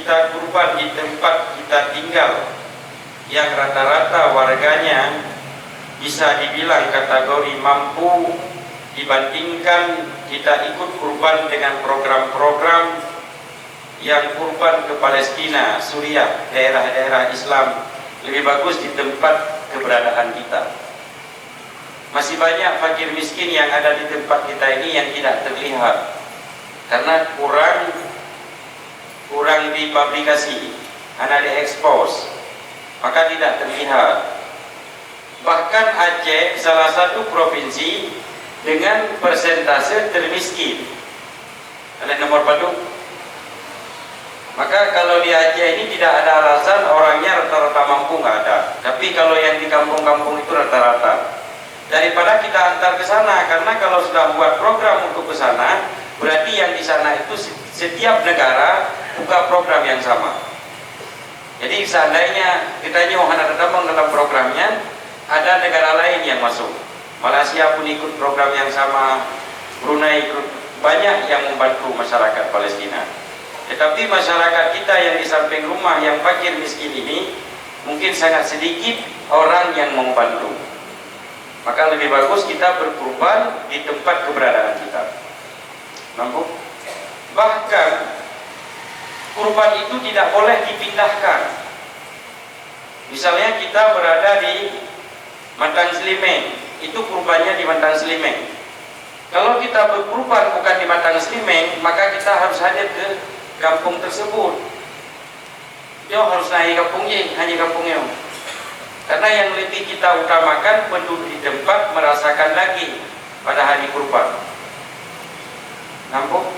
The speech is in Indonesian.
kita kurban di tempat kita tinggal yang rata-rata warganya bisa dibilang kategori mampu, dibandingkan kita ikut kurban dengan program-program yang kurban ke Palestina, Suriah, daerah-daerah Islam, lebih bagus di tempat keberadaan kita. Masih banyak fakir miskin yang ada di tempat kita ini yang tidak terlihat karena kurang dipublikasi, hanya diekspos, maka tidak terlihat. Bahkan Aceh salah satu provinsi dengan persentase termiskin. Ada nomor Bandung. Maka kalau di Aceh ini tidak ada alasan orangnya rata-rata mampu, nggak ada. Tapi kalau yang di kampung-kampung itu rata-rata. Daripada kita antar ke sana, karena kalau sudah buat program untuk ke sana, berarti yang di sana itu setiap negara buka program yang sama. Jadi seandainya kita nyohana datang dalam programnya, ada negara lain yang masuk. Malaysia pun ikut program yang sama, Brunei ikut, banyak yang membantu masyarakat Palestina. Tetapi masyarakat kita yang di samping rumah yang fakir miskin ini mungkin sangat sedikit orang yang membantu. Maka lebih bagus kita berkurban di tempat keberadaan kita. Nampak? Bahkan kurban itu tidak boleh dipindahkan. Misalnya kita berada di Mantang Slimeng, itu kurbannya di Mantang Slimeng. Kalau kita berkurban bukan di Mantang Slimeng, maka kita harus hadir ke kampung tersebut. Dia harus naik kampungnya, hanya kampungnya. Karena yang lebih kita utamakan penduduk di tempat merasakan lagi pada hari kurban. Nampak?